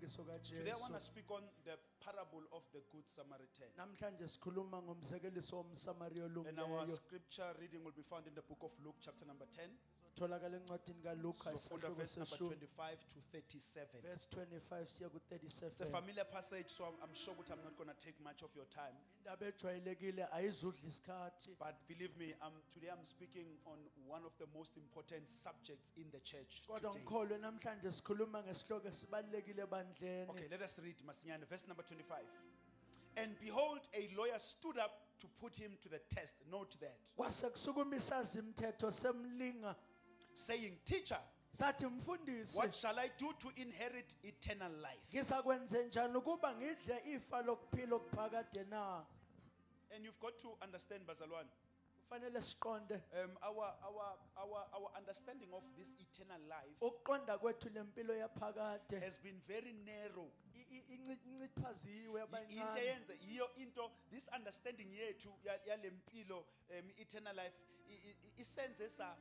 ngomfanekiso Today I want to kaJesu. speak on the parable of the Good Samaritan. Namhlanje sikhuluma ngomzekeliso womSamariya And our olungileyo. scripture reading will be found in the book of Luke, chapter number 10. Tholakala encwadini kaLuka So from the isihloko verse number seshumi 25 to 37. verse 25 siya It's a ku37. familiar passage, so I'm sure that I'm not going to take much of your time. Indaba ejwayelekile ayizudla isikhathi. But believe me, today I'm speaking on one of the most important subjects in the church Kodwa today. ngikholwe namhlanje sikhuluma ngesihloko esibalekile ebandleni. Okay, let us read Masinyane, verse number 25. And behold, a lawyer stood up to put him to the test. Note that. Kwase kusukuma isazimthetho semlinga Saying, Teacher, sathi mfundisi, what shall I do to inherit eternal life? ngizakwenze njani ukuba ngidle ifa lokuphila okuphakade na? And you've got to understand, Bazalwan, Kufanele siqonde our understanding of this eternal life ukuqonda kwethu lempilo yaphakade has been very narrow. inciphaziwe Into abancane. eyenze iyo into, this understanding yethu yalempilo eternal life isenze sa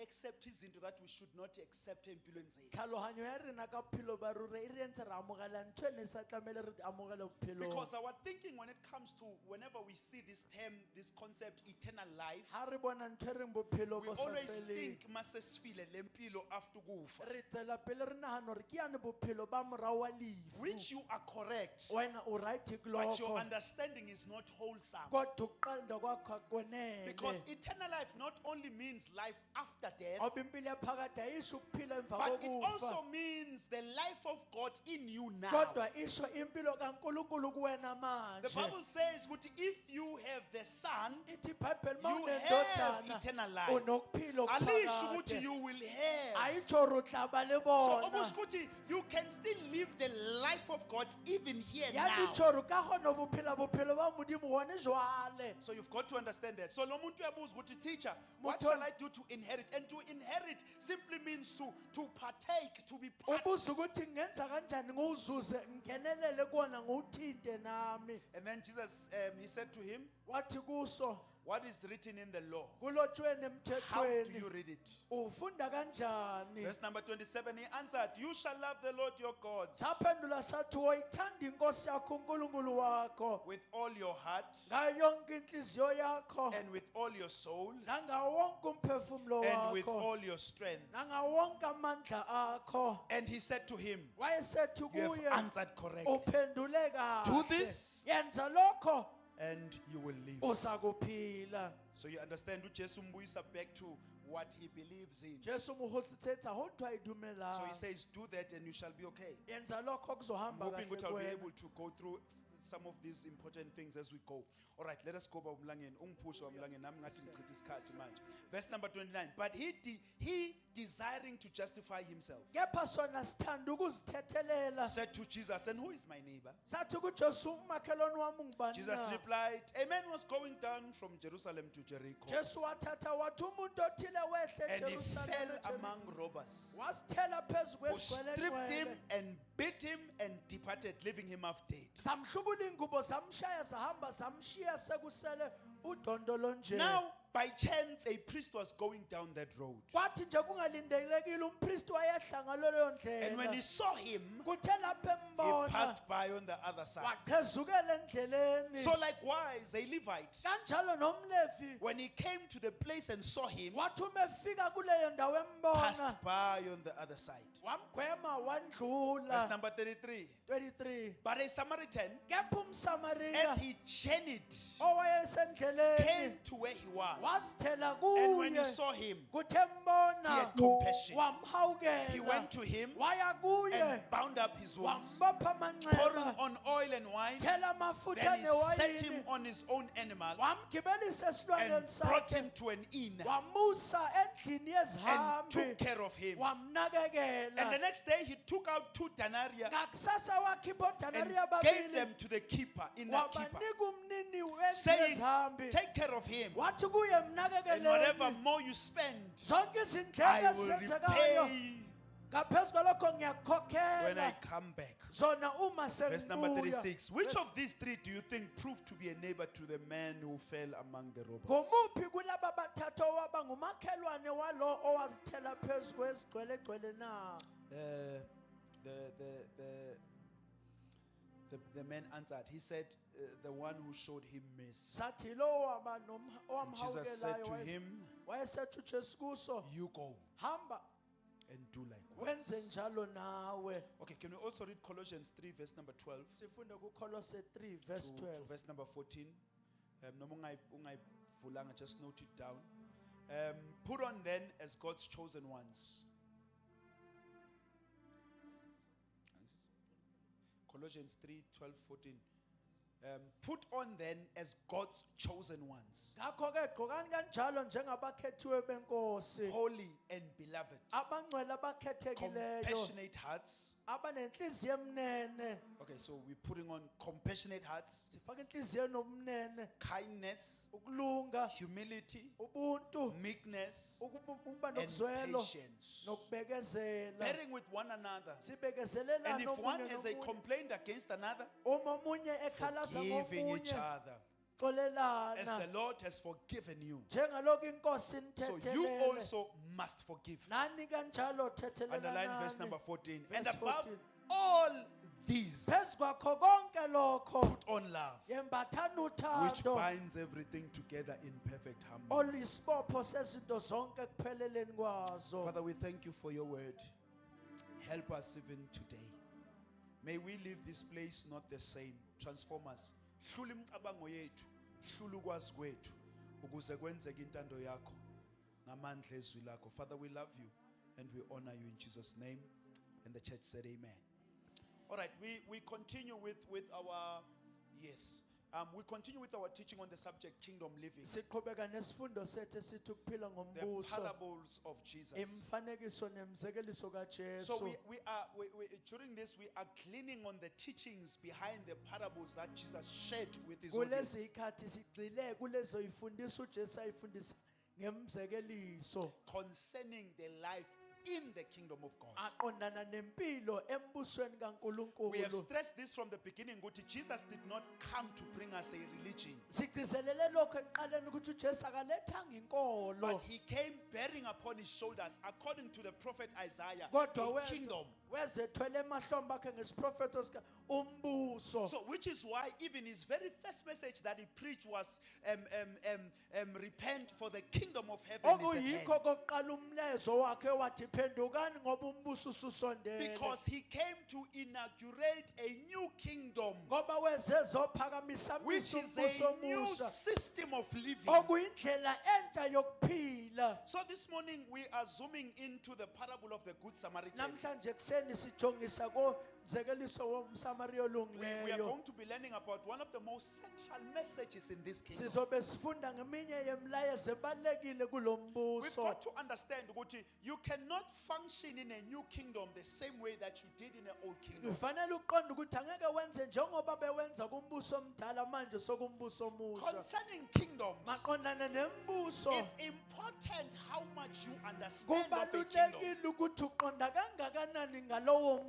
accept izinto that we should not accept empilweni zethu. Tlhaloganyo ya rena ka bophelo ba rona e re entse re amogela ntho e ne sa tlamele re amogele bophelong. Because our thinking when it comes to whenever we see this term, this concept, eternal life, Ha re bona ntho e reng bophelo we bo sa always feleng, think masesifile lempilo after kufa, re tsela pele re nagana gore ke yane bophelo ba morao wa lefu. which you are correct, Wena o right but your kuloko understanding is not wholesome. kodwa ukuqonda kwakho akwenele. Because eternal life not only means life after death, Ngoba impilo yaphakade ayisho ukuphila emva but it also kokufa, means the life of God in you now. kodwa isho impilo kaNkulunkulu kuwena The manje. Bible says, if you have the Son, Ithi iBhayibheli uma you have unendodana eternal life. unokuphila Alisho ukuthi okuphakade. you will have. Ayitsho re o tla ba le So bona. almost ukuthi you can still live the life of God even here Ya now. ditsho re ka kgona ho bophela bophelo ba Modimo gone jwale. So you've got to understand that. So lo muntu uyabuza ukuthi, teacher, what Motho- shall I do to inherit? And to inherit simply means to partake, to be part. Ubuza ukuthi ngenza kanjani ngowuzuze ngenelele kuwona ngowuthinte nami. And then Jesus, he said to him, Wathi kuso what is written in the law? kulotshweni How do you emthethweni. read it? Ufunda kanjani? Verse number 27, he answered, you shall love the Lord your God Saphendula sathi uyithanda inkosi yakho uNkulunkulu wakho with all your heart ngayo yonke inhliziyo yakho and with all your soul nangawo wonke umphefumulo and with wakho all your strength. nangawo wonke amandla akho. And he said to him, Wayesethi you have kuye answered correctly. uphendule kahle. Do this Yenza lokho and you will live. uzakuphila. So you understand uJesu mbuyisa back to what he believes in. Jesu mohotsetsa ho ntwa So he idumela. says, do that and you shall be okay. Yenza lokho I'm kuzohamba hoping kahle that I'll be kuwena. able to go through some of these important things as we go. All right, let us go by umlangeni. Ungipusha umlangeni nami ngathi ngichitha isikhathi manje. Verse number 29. But he desiring to justify himself Kepha sona sithanda ukuzithethelela. said to Jesus, and who is my neighbor? Sathi kuJesu umakhelwane wami ungubani Jesus na? replied, a man was going down from Jerusalem to Jericho, Jesu wathatha wathi umuntu othile wehle and he eJerusalema fell among robbers, wasithela phezu who stripped him kwesikwele and beat him and departed, leaving him half dead. samhlubula ingubo samshaya sahamba samshiya sekusele udondolo nje. Now, by chance, a priest was going down that road. Kwathi nje kungalindelekile umpristi wayehla leyo And when he ndlela. saw him, Kuthe lapho he embona passed by on the other side. waqhezukela endleleni. So likewise, a Levite, Kanjalo nomlevi when he came to the place and saw him, wathi uma efika kuleyo ndawo embona passed by on the other side. wamgwema Verse wandlula. number 33. 23 But a Samaritan, kepha umsamariya as he journeyed, owayesendleleni came to where he was. wazithela And when he kuye. saw him, Kuthe he embona had compassion. wamhawukela. He went to him waya kuye and bound up his wounds, wambopha pouring amanxeba on oil and wine. thela amafutha Then he set him newayini on his own animal wamgibelisa esilwaneni and brought sakhe him to an inn wamusa endlini and took yezihambi care of him. wamnakekela. And the next day he took out 2 denarii ngakusasa wakhipha odanari and gave ababili them to the keeper, inner keeper, wabanika umnini wendlu saying, yezihambi take care of him, wathi kuye and whatever mnakekeleni more you spend, zonke izindleko I will ezenzekayo repay ngaphezu kwalokho when I ngiyakukhokhela come back. zona uma Verse number sengibuya. 36. Which of these 3 do you think proved to be a neighbor to the man who fell among the robbers? ngomuphi kulaba bathathu owaba ngumakhelwane walo owazithela phezu kwezigcwelegcwele na? The The man answered. He said, the one who showed him mercy. sathi lo waba And Jesus said to owamhawukelayo him, wayesethi uJesu kuso, you go hamba and do likewise. wenze njalo nawe. Okay, can we also read Colossians 3 verse number 12 Sifunde kuKolose 3 verse to 12. verse number 14? Noma ungayivulanga, just note it down. Put on then as God's chosen ones. Colossians 3, 12, 14. Put on then as God's chosen ones, Ngakho-ke gqokani kanjalo njengabakhethiwe benkosi, holy and beloved, abangcwele abakhethekileyo, compassionate hearts. abanenhliziyo emnene. Okay, so we're putting on compassionate hearts, Sifaka inhliziyo enomnene, kindness, ukulunga, humility, ubuntu, meekness, ukuba and nokuzwelo, patience. nokubekezela. Bearing with one another. And Sibekezelelane if one omunye has a nomunye. complaint against another, Uma omunye ekhalaza forgiving each ngomunye, other as the xolelana Lord has forgiven you. njengalokhu inkosi So you inithethelele, also must forgive. nani kanjalo Underline verse thethelelana. number 14. Verse And above 14. all these, Phezu kwakho konke lokho put on love, yembathani which uthando binds everything together in perfect harmony. oluyisibopho sezinto zonke ekupheleleni kwazo. Father, we thank you for your word. Help us even today. May we leave this place not the same. Transform us. Hlula imicabango yethu, hlula ukwazi kwethu, ukuze kwenzeke intando yakho ngamandla ezwi lakho. Father, we love you and we honor you in Jesus' name. And the church said amen. All right, we continue with our, yes. We continue with our teaching on the subject kingdom living. Siqhubeka nesifundo sethu esithi ukuphila The ngombuso, parables of Jesus. imifanekiso nemzekeliso So kaJesu. we are during this we are gleaning on the teachings behind the parables that Jesus shared with his audience. Kulezi ikhathi sigxile kulezo ifundiso uJesu ayifundisa ngemzekeliso Concerning the life in the kingdom of God. aqondana nempilo embusweni We have kaNkulunkulu. stressed this from the beginning. Ukuthi Jesus did not come to bring us a religion, Sigcizelele lokho ekuqaleni ukuthi uJesu akalethanga inkolo, but he came bearing upon his shoulders, according to the prophet Isaiah, kodwa a kingdom. wezethwele emahlombe akhe ngesiprofeto sika umbuso. So, which is why even his very first message that he preached was repent, for the kingdom of heaven is at hand. Okuyikho kokuqala umlezo wakhe wathi phendukani ngoba umbuso ususondele. Because he came to inaugurate a new kingdom, Ngoba wezezophakamisa which is umbuso a new omusha, system of living. okuyindlela entsha yokuphila. So this morning we are zooming into the parable of the Good Samaritan. Namhlanje kuseni sijongisa komzekeliso womSamariya We are olungileyo. going to be learning about one of the most central messages in this kingdom. Sizobe sifunda ngeminye yemilayezo ebalekile We've kulombuso. got to understand ukuthi you cannot function in a new kingdom the same way that you did in an old kingdom. Kufanele uqonde ukuthi angeke wenze njengoba bewenza kumbuso omdala manje sokumbuso omusha. Concerning kingdoms, Maqondana nembuso. it's important how much you understand of a kingdom. Kubalulekile ukuthi uqonda kangakanani ngalowo So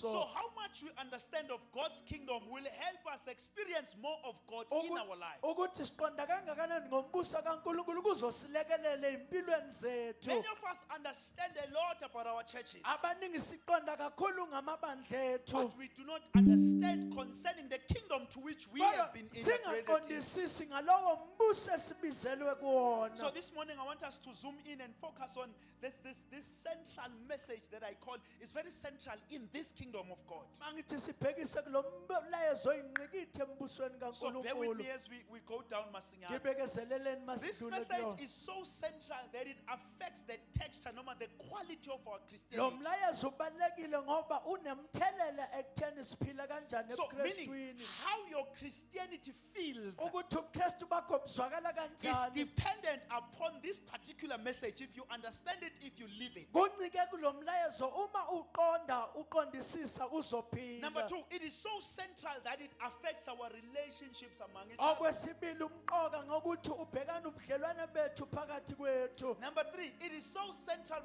mbuso. how much we understand of God's kingdom will help us experience more of God in our lives. Ukuthi siqonda kangakanani ngombuso kaNkulunkulu kuzosilekelela empilweni zethu. Many of us understand a lot about our churches, Abaningi siqonda kakhulu ngamabandla ethu. but we do not understand concerning the kingdom to which we Kodwa have been integrated in. singaqondisisi ngalowo mbuso esibizelwe kuwona. So this morning I want us to zoom in and focus on this central message that I call is very central in this kingdom of God. Mangithi sibhekise kulo mlayezo oyingqikithi embusweni So bear with kaNkulunkulu. me as we go down Masinyane. Ngibekezeleleni This masidlule message kuyo. is so central that it affects the texture, no matter the quality of our Lo Christianity. mlayezo ubalekile ngoba unemthelela ekutheni siphila kanjani So meaning ebuKristwini. how your Christianity feels Ukuthi ubuKristu bakho buzwakala is kanjani. dependent upon this particular message. If you understand it, if you live it. Kuncike kulo mlayezo uma uqondisisa uzophila. Number two, it is so central that it affects our relationships among each Oh, other. Okwesibili umqoka ngokuthi ubhekana ubudlelwane bethu phakathi kwethu. Number three, it is so central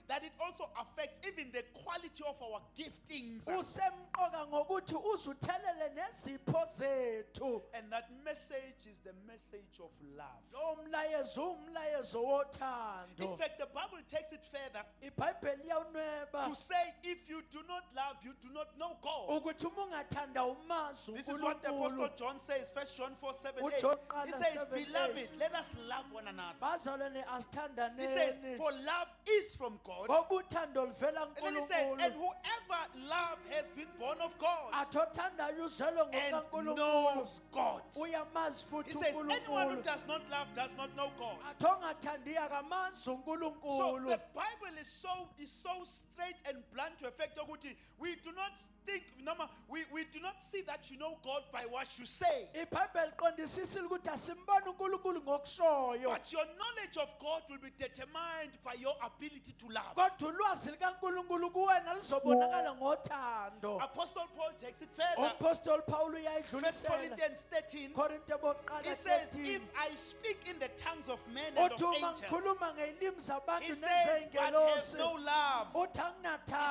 that it also affects even the quality of our giftings. Usemqoka ngokuthi ukuthi uzuthelele nezipho zethu. And that message is the message of love. Lo mlayezo umlayezo In wothando. fact, the Bible takes it further iBhayibheli iyawunweba to say, if you do not love, you do not know God. ukuthi uma ungathanda umazi This is what the Apostle uNkulunkulu. John says, 1 John 4:7-8. uJohn He qala says, 7:8. beloved, let us love one another. bazalwane He says, asithandaneni for love is from God. ngoba uthando luvela And then he says, and kuNkulunkulu. whoever love has been born of God athi othandayo uzelwe and ngokaNkulunkulu knows God. uyamazi He futhi says, anyone who uNkulunkulu. does not love does not know God. athi ongathandiyo akamazi So uNkulunkulu. the Bible is so straight and blunt to effect ukuthi we do not think, we do not see that you know God by what you say. iBhayibheli qondisisile ukuthi asimboni uNkulunkulu ngokushoyo, But your knowledge of God will be determined by your ability to love. kodwa ulwazi likaNkulunkulu kuwena lizobonakala ngothando. Apostle Paul takes it further. umpostoli Paul 1 uyayidlulisela Corinthians 13. Korinte bokuqala He says, 13. if I speak in the tongues of men and of uthi uma angels, ngikhuluma ngeyilimi he zabantu says, but have nezey'ngelosi no love. uthi He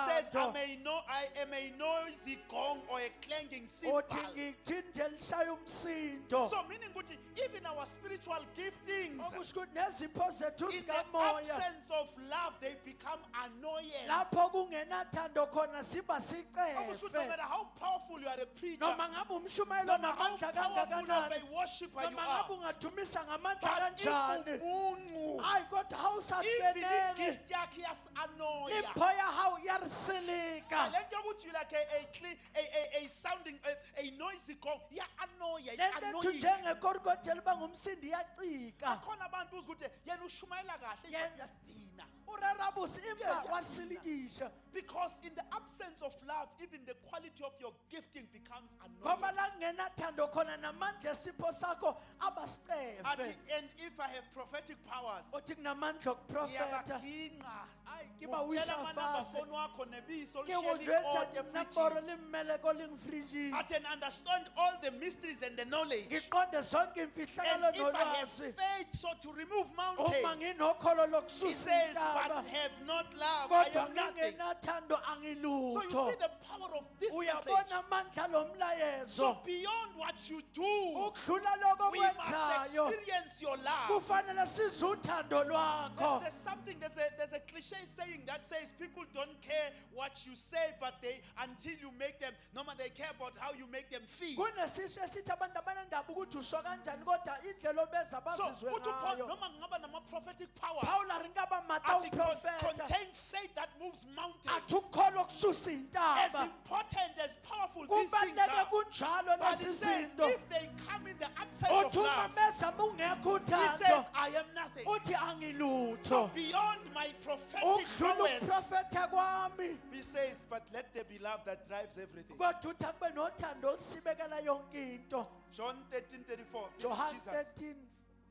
says, anginathando. I am a noisy gong or a clanging cymbal. uthi ngithinje lishaya umsindo. So meaning ukuthi even our spiritual giftings, okusho ukuthi nezipho zethu in the zikamoya absence of love, they become annoying. lapho kungenathando khona siba Okusho ukuthi no sicefe. matter how powerful you are a preacher, noma ngabe umshumayelo no matter how ngamandla powerful of kangakanani, a worshiper you noma are, ngabe ungadumisa ngamandla but kanjani, if umuncu, hayi kodwa even hawusakeneli gift yakhe iyasi-annoya. impho yahawu iyasilika. Le nto yokuthi you like a sounding, a noisy gong, iya-annoya, le nto ethi it's annoying. njengekorikoti elibangumsindo iyacika. Akhona abantu uzwa ukuthi yena ushumayela kahle Yena- uyadina. urarabusi imba Yeah, yeah. wasilikisha Because in the absence of love, even the quality of your gifting becomes ngoba annoying. la kungenathando khona namandla esipho sakho abasicefe. And if I have prophetic powers, uthi kunamandla okuprofetha, ngiyabaginqa. hayi ke ba Ngokutshela wisa amanamba fase phone wakho nebiso ke lishiyela kujwetsa ikoti namboro efrijini. limeleko lingifrijini. I can understand all the mysteries and the knowledge. ngiqonde zonke And imfihlakalo if I have nolwazi. faith so to remove uma mountains, nginokholo he lokususa says, but intaba have not love, I kodwa am nothing. ngingenathando So you angilutho. see the power of this message. uyabona amandla lo So mlayezo beyond what you do, ukudlula lokho we must kwenzayo experience your love. kufanele size uthando lwakho. There's something, there's a cliche saying that says people don't care what you say, but they until you make them, no matter they care about how you make them feel. kunesisho esithi abantu abanendaba ukuthi usho kanjani kodwa indlela obeza So bazizwe uthi uPaul ngayo. noma ngaba nama-prophetic powers, Pawula ringaba mata athi uprofeta contain faith that moves mountains. athi ukukholwa okususa As intaba. important, as powerful these things kubaluleke are. kunjalo But he lezi says, zinto. if they come in the absence of uthi uma love, beza mungekho he says, uthando I am nothing. uthi So angilutho. beyond my prophetic ukudlula prowess, ukuprofetha kwami he says, but let there be love that drives everything. kodwa uthi akube nothando olusibekela yonke into. John 13:34. This is John Jesus. 13,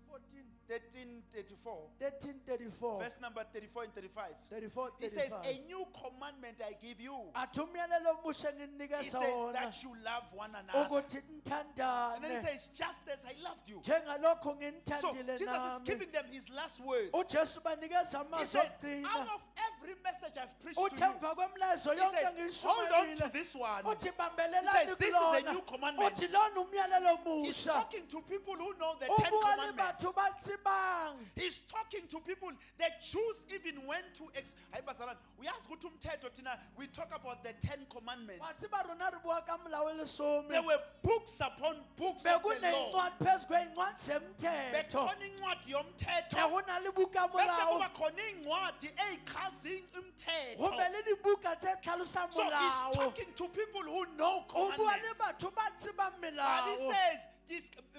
14, 13:34. 13:34, Verse number 34 and 35. 34, He says, 35. a new commandment I give you. athi umyalelo omusha He nginikeza says wona that you love one another. ukuthi And then he nithandane says, just as I loved you. njengalokho So nginithandile Jesus is nami. giving them his last words. uJesu banikeza He amazwi says, okugcina. out of every message I've preached uthi to you, emva kwemlayezo he yonke says, hold on to ngishumayile this one. uthi He bambelelani says, this is a kulona new commandment. uthi lona umyalelo He's omusha. talking to people who know the 10 ubuwali commandments. bathu batsibang He's talking to people that choose even when to Hayi bazalwane, uyazi ukuthi umthetho thina we talk about the 10 commandments. wasiba rona re bua ka molao o lesome. There were books upon books of the law. bekuney'ncwadi phezu kwey'ncwadi zemthetho Bekhona incwadi yomthetho. bekuna le buka Bese molao kuba khona iy'ncwadi ey'chaza umthetho. go be le dibuka tse tlhalosang So he's molao. talking to people who know o bua le commandments. batho ba tsebang But he melao. says,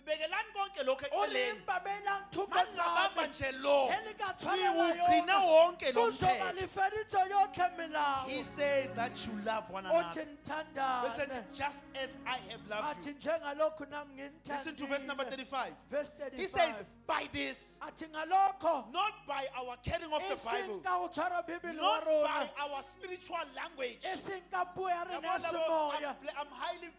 bekelani konke lokhu o eceleni. lempa beelang thoko Maningabamba tsame nje lo. he le ka We tshwarela will clean yona wonke lo kuzoba mthetho. lefeditse yotlhe melao. He says that you love one othi another. Listen, nithandane just as I have loved athi you. njengalokhu nami Listen to verse number nginithandile. 35. Verse He says, 35 by this, athi ngalokho not by our carrying of the Bible, eseng ka go tshwara bibele wa not by rona our spiritual language. eseng ka puo ya rena ya I'm semoya highly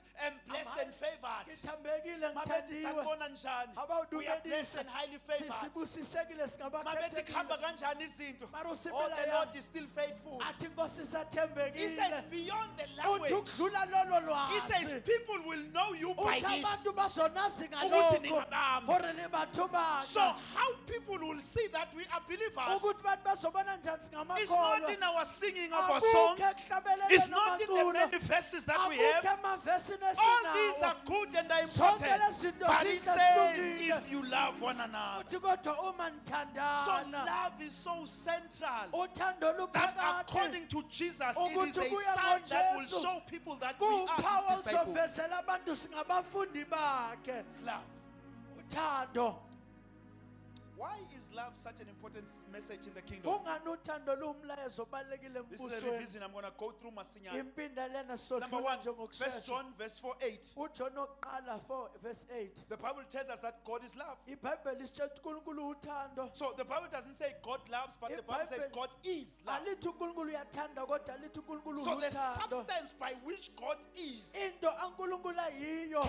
blessed and ke favored. thambekile Mabethi bathandiwe sanibona njani? Haba We are blessed udumedisa and highly favored. sibusisekile Mabethi kuhamba singabakhethekile kanjani izinto? Mara Oh, usiphela the ya. Lord is still faithful. athi inkosi He says isathembekile beyond the uthi language. ukudlula lolo He says lwazi people will know you by uthi abantu this. bazonazi Ukuthi ngalokho ningabami. hore le batho So baka how people will see that we are believers ukuthi bantu bazobona njani is not singamakholwa in our singing of our akukho songs. ekuhlabeleleni It's not in the amaculo many verses that we akukho have. emavesini All these esinawo are good and are zonke important. lezi zinto But he zinhle says zilungile if you love one another. uthi kodwa uma So nithandana love is so central uthando that luphakathi according to Jesus, it is Ukuthi a kuya sign that will ngoJesu. show people that we are kuwuphawu his disciples. oluzovezela abantu singabafundi bakhe It's love. uthando Why is love such an important message in the kingdom? kungani uthando luwumlayezo obalulekile This is a embusweni revision I'm going to go through masinyane. impinda lena Number sizohlula 1, njengokushesha 1 John verse 4:8. uJohn oqala 4 verse 8 The Bible tells us that God is love. iBhayibheli isitshela ukuthi uNkulunkulu uthando So the Bible doesn't say God loves, but the Bible says God is love. alithi uNkulunkulu uyathanda kodwa alithi uNkulunkulu So the uthando substance by which God is into uNkulunkulu ayiyo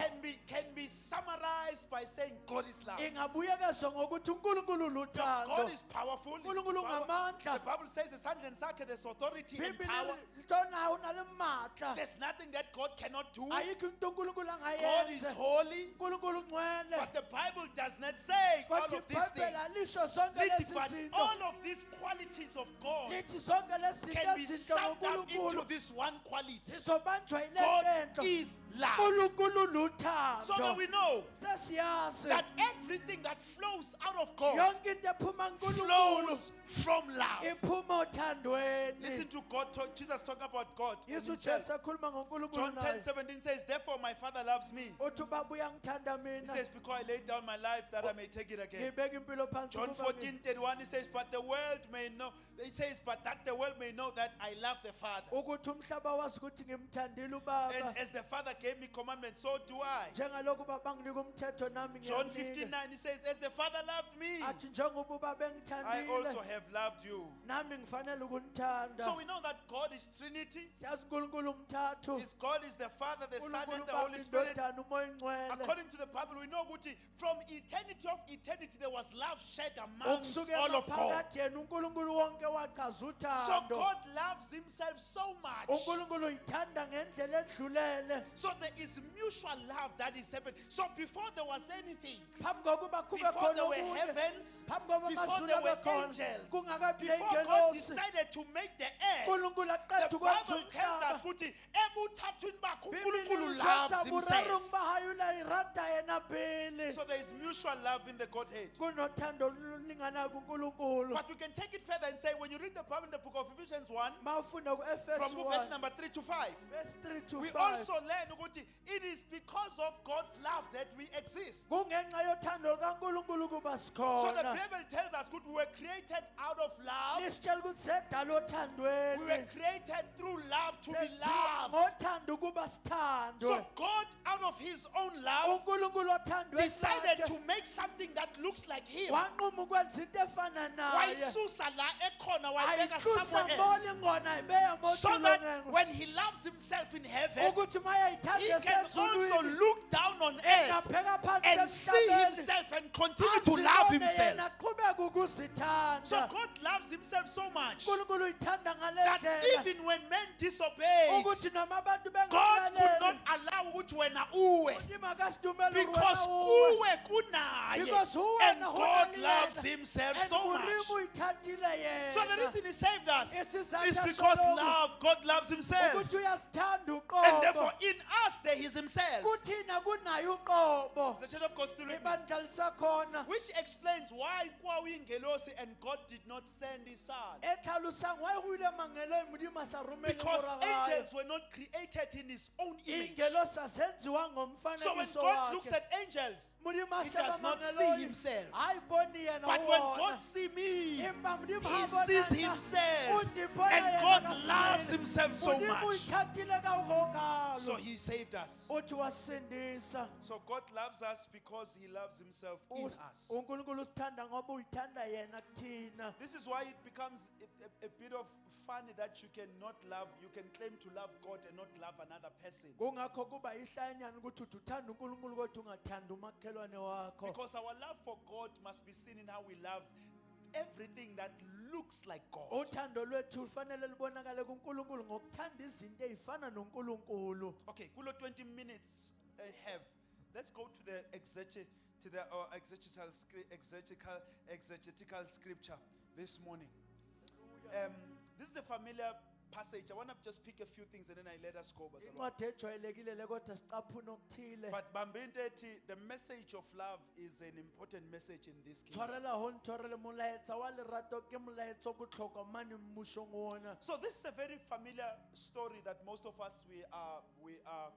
can be summarized by saying God is love. ingabuyekezwa ngokuthi uNkulunkulu luthando God is powerful. He's uNkulunkulu power. ngamandla The Bible says esandleni sakhe there's authority and power. Bibili litonayo unalemandla There's nothing that God cannot do. ayikho into uNkulunkulu God is angayenza holy. uNkulunkulu ngcwele But the Bible does not say all kodwa of these things. iBhayibheli alisho zonke Lithi, lezi but zinto all of these qualities of God lithi zonke lezi zinto can be ezinhle summed up into ngoNkulunkulu this one quality. zizobanjwa yile God nto is love. uNkulunkulu So that luthando we know sesiyazi that everything that flows out of God yonke into ephuma kuNkulunkulu flows from love. iphuma othandweni Listen to God talk, Jesus talking about God. in Yesu himself. Jesu ekhuluma ngoNkulunkulu John naye 10:17 says, therefore my Father loves me. uthi ubaba uyangithanda He mina says, because I laid down my life that I may take it again. ngibeka impilo phansi John ukuba 14:31 he says, but the world may know. It says, but that the world may know that I love the Father. ukuthi umhlaba wazi ukuthi ngimthandile And ubaba as the Father gave me commandments, so do I. njengalokhu ubaba nginika umthetho nami John ngiyamnika 15:9 he says, as the Father loved me, athi njengoba ubaba I engithandile also have loved you. nami ngifanele ukunithanda So we know that God is Trinity. siyazi uNkulunkulu umthathu His God is the Father, the Son, uNkulunkulu and the ubaba Holy Spirit. indodana umoya ingcwele According to the Bible, we know ukuthi from eternity of eternity there was love shed amongst all ukusukela of God. phakathi yena uNkulunkulu wonke wachaza So uthando God loves himself so much. uNkulunkulu uyithanda ngendlela edlulele So there is mutual love that is happening. So before there was anything, phambi kokuba kube before khona there were okunye heavens, phambi kokuba before amazulu there abe were khona angels, kungakabi before God nengelosi decided to make the earth, uNkulunkulu the aqeda ukwenza Bible tells us umhlaba ukuthi ebuthathweni bakhe Bibili uNkulunkulu lichaza loves buraro himself. ngibahayula irada yena pheli So there is mutual love in the Godhead. kunothando olulinganayo kuNkulunkulu But we can take it further and say when you read the Bible in the book of Ephesians 1, mawufunda ku-Efesu from verse 1 number 3 to 5, verse 3 to we 5 also learn ukuthi it is because of God's love that we exist. kungenxa yothando lukaNkulunkulu kuba So the sikhona Bible tells us good we were created out of love. lisitshela ukuthi sedala We were othandweni created through love to be senziwa loved. ngothando ukuba sithandwe So God, out of His own love, uNkulunkulu othandweni decided lakhe to make something that looks like Him. wanquma ukwenza into efana naye Wayisusa la ekhona wayibeka ayixusa somewhere mbona else. ingona ibeya So that emotulongeni when He loves Himself in heaven, ukuthi uma He yayithanda can also esezulwini look down on earth ngabheka phansi and see emhlabeni Himself and continue to love asibone Himself. yena aqhubeke So ukuzithanda God loves Himself so much uNkulunkulu uyithanda ngale that ndlela even when men disobeyed, ukuthi noma abantu God could not bengalaleli allow ukuthi wena uwe unyima kasidumela because uwe kuwe kunaye because and uwena God hona loves liyena Himself and so much. urimu uyithandile So the yena reason He saved us isizathu is because soloko love, God loves Himself. ukuthi uyasithanda And therefore uqobo in us there is Himself. kuthina kunaye uqobo The church of God still with me. ibandla lisakhona Which explains why kwawingelosi and God did not send His Son. etlhalosang wa e go ile mangelo modimo a sa romele Because moragae angels were not created in His own image. ingelosi asenziwa So when ngomfanekiso God looks wakhe at angels, modimo a He sheba does not see mangelo Himself. ayiboni yena But when wona God sees me, empa modimo He ha sees bonana Himself. uthi bona And yena God ka loves sibili. Himself so modimo o much. ithatile ka go So gokalo He saved us. uthi wasindisa So God loves us because He loves Himself in us. unkulunkulu usithanda ngoba uyithanda yena kuthina This is why it becomes a bit of funny that you cannot love, you can claim to love God and not love another person. Kungakho kuba ihlanyana ukuthi uthi uthanda uNkulunkulu kodwa ungathanda umakhelwane wakho. Because our love for God must be seen in how we love everything that looks like God. Uthando lwethu lufanele libonakale kuNkulunkulu ngokuthanda izinto ezifana noNkulunkulu. Okay, kulo 20 minutes have. Let's go to the exegetical scripture this morning. This is a familiar passage. I want to just pick a few things and then I let us go. Incwadi ejwayelekile le kodwa sicaphuna okuthile. But Bambintethi, the message of love is an important message in this kingdom. Tshwarela ho ntshwarele molaetsa wa lerato ke molaetsa o botlhokwa mane mmušong ona. So this is a very familiar story that most of us we are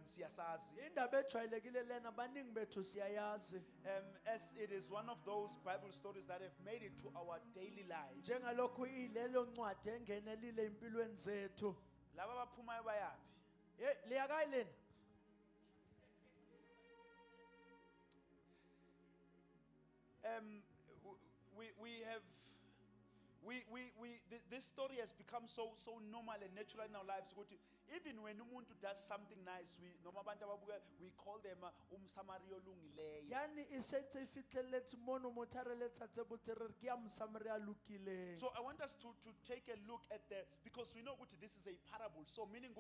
siyasazi. Indaba ejwayelekile lena baningi bethu siyayazi. As it is one of those Bible stories that have made it to our daily lives. Njengalokhu ilelo ncwadi engenelile empilweni zethu. Laba baphumayo bayaphi? Liyakayi lena? This story has become so normal and natural in our lives. Even when umuntu does something nice, we call them umsamari olungileyo. Yani isethe ifihleletse mono motare le tsatse botere ke ya msamari a lokileng. So I want us to take a look at because we know this is a parable. So meaning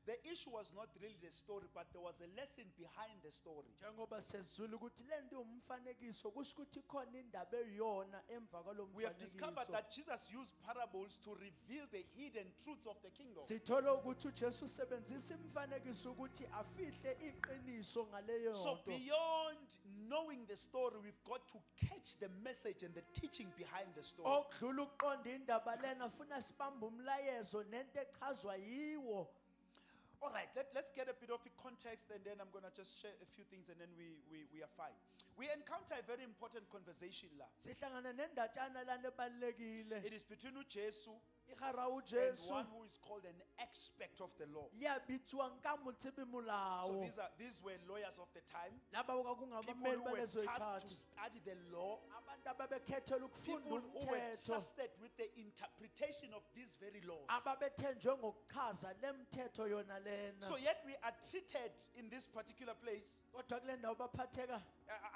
the issue was not really the story, but there was a lesson behind the story. Njengoba sezulu ukuthi le ndi umfanekiso kusho ukuthi khona indaba eyona emva kwalomfanekiso. We have discovered that Jesus used parables to reveal the hidden truths of the kingdom. Sithola ukuthi uJesu usebenzisa imfanekiso ukuthi afihle iqiniso ngaleyo nto. So beyond knowing the story, we've got to catch the message and the teaching behind the story. Okudlula ukuqonda indaba lena funa sibambe umlayezo nento echazwa yiwo. All right, let's get a bit of a context and then I'm going to just share a few things and then we are fine. We encounter a very important conversation la. Sihlangana nendatshana lana ebalekile. It is between uJesu Igara and uJesu. one who is called an expert of the law. Ya bitswang ka motsebi So molao. these were lawyers of the time. Laba People kwakungabameli who were balezo tasked to ikhathi. study the law. Abantu ababekhethela ukufunda People who were umthetho. trusted with the interpretation of these very laws. Ababethenjwe ngokuchaza lemthetho yona lena. So yet we are treated in this particular place Kodwa kule ndawo baphatheka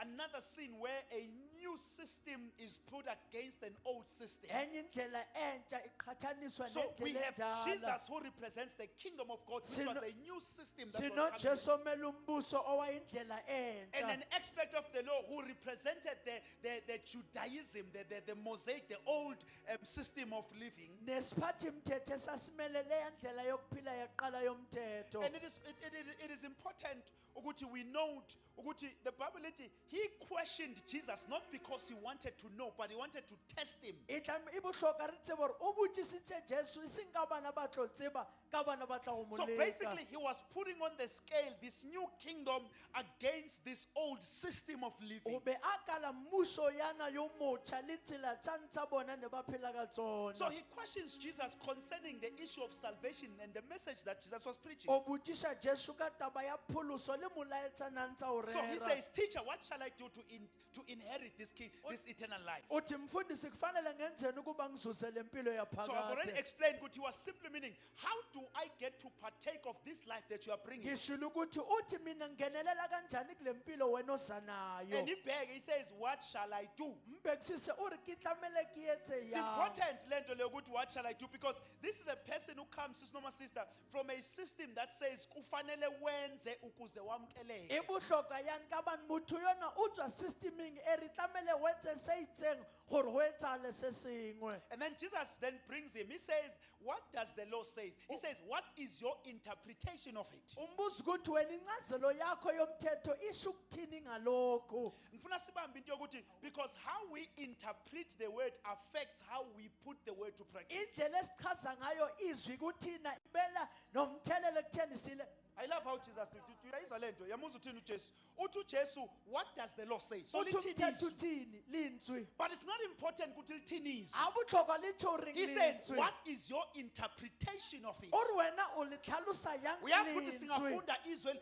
another scene where a new system is put against an old system. enye indlela entsha iqhathaniswa So we nendlela have endala. Jesus who represents the kingdom of God, which Sino- was a new system that Sino was coming. Jesu omele umbuso owayindlela And entsha. an expert of the law who represented the Judaism, the Mosaic, the old system of living. Nesiphathi mthetho esasimele leya ndlela yokuphila yaqala yomthetho. And it is important ukuthi we note ukuthi the Bible he questioned Jesus not because he wanted to know, but he wanted to test him. E bohlokwa re tsebe hore o botsisitse Jesu e seng ka bana ba tlo tseba ka bana ba tla go mo So leka. basically, he was putting on the scale this new kingdom against this old system of living. O be a kala mmuso yana yo motjha le tsela tsa ntsha bona ne ba phela ka tsona. So he questions Jesus concerning the issue of salvation and the message that Jesus was preaching. O botsisa Jesu ka taba ya pholoso le molaetsa na ntsa o So he rera. says, "Teacher, what shall I do to inherit this eternal life?" Uthi mfundisi kufanele ngenzeni ukuba ngizuze le mpilo So I've already yaphakade. explained what he was simply meaning. How do I get to partake of this life that you are bringing? Ngishilo ukuthi uthi mina ngenelela kanjani kule mpilo wena osanayo. And he says, "What shall I do?" Mbekisise uri ke tlamele ke etse It's yang. important, Lento Leogut, what shall I do? Because this is a person who comes, my sister, from a system that says, "Kufanele wenze ukuze wamkeleke." E bohlokwa yang ka ban motho yona o tswa systeming e re tlamele o etse se itseng gore ho etsahale se sengwe. And then Jesus then brings him. He says, "What does the law say?" He says, "What is your interpretation of it?" Umbuzo ukuthi wena incazelo yakho yomthetho isho ukuthini ngalokho. Ngifuna sibambe into yokuthi, because how we interpret the word affects how we put the word to practice. Indlela esichaza ngayo izwi kuthina ibela nomthelelo ekutheni sile I love how Jesus did. Uyayizwa lento, yamuza uthini uJesu. Uthi uJesu, what does the law say? So Uthi lithini umthetho izwi? uthini linzwi But it's not important ukuthi lithini izwi. abutlhokwa litsho ring He says, linzwi what is your interpretation of it? o re wena o le tlhalosa yang Uyazi ukuthi linzwi singafunda izwi,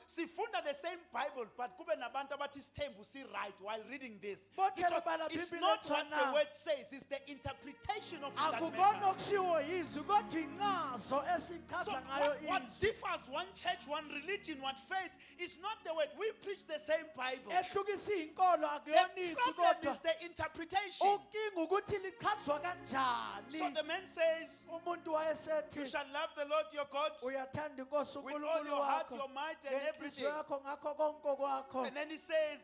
sifunda the same Bible, but kube nabantu abathi sithembu si right while reading this. Bonke Because babala it's Bhibhile not what the etshwana. word says, it's the interpretation of it that akukona matters. okushiwo yizwi kodwa incazo So esichaza ngayo what izwi differs one church, one religion, one faith is not the word. We preach the same Bible. ehlukisa iyinkolo The akuyona izwi problem kodwa is the interpretation. unkinga ukuthi lichazwa So kanjani the man says, umuntu you wayesethi shall love the Lord your God uyathanda inkosi with all unkulunkulu your heart, wakho your might, and everything. ngenhliziyo yakho ngakho konke kwakho And then he says,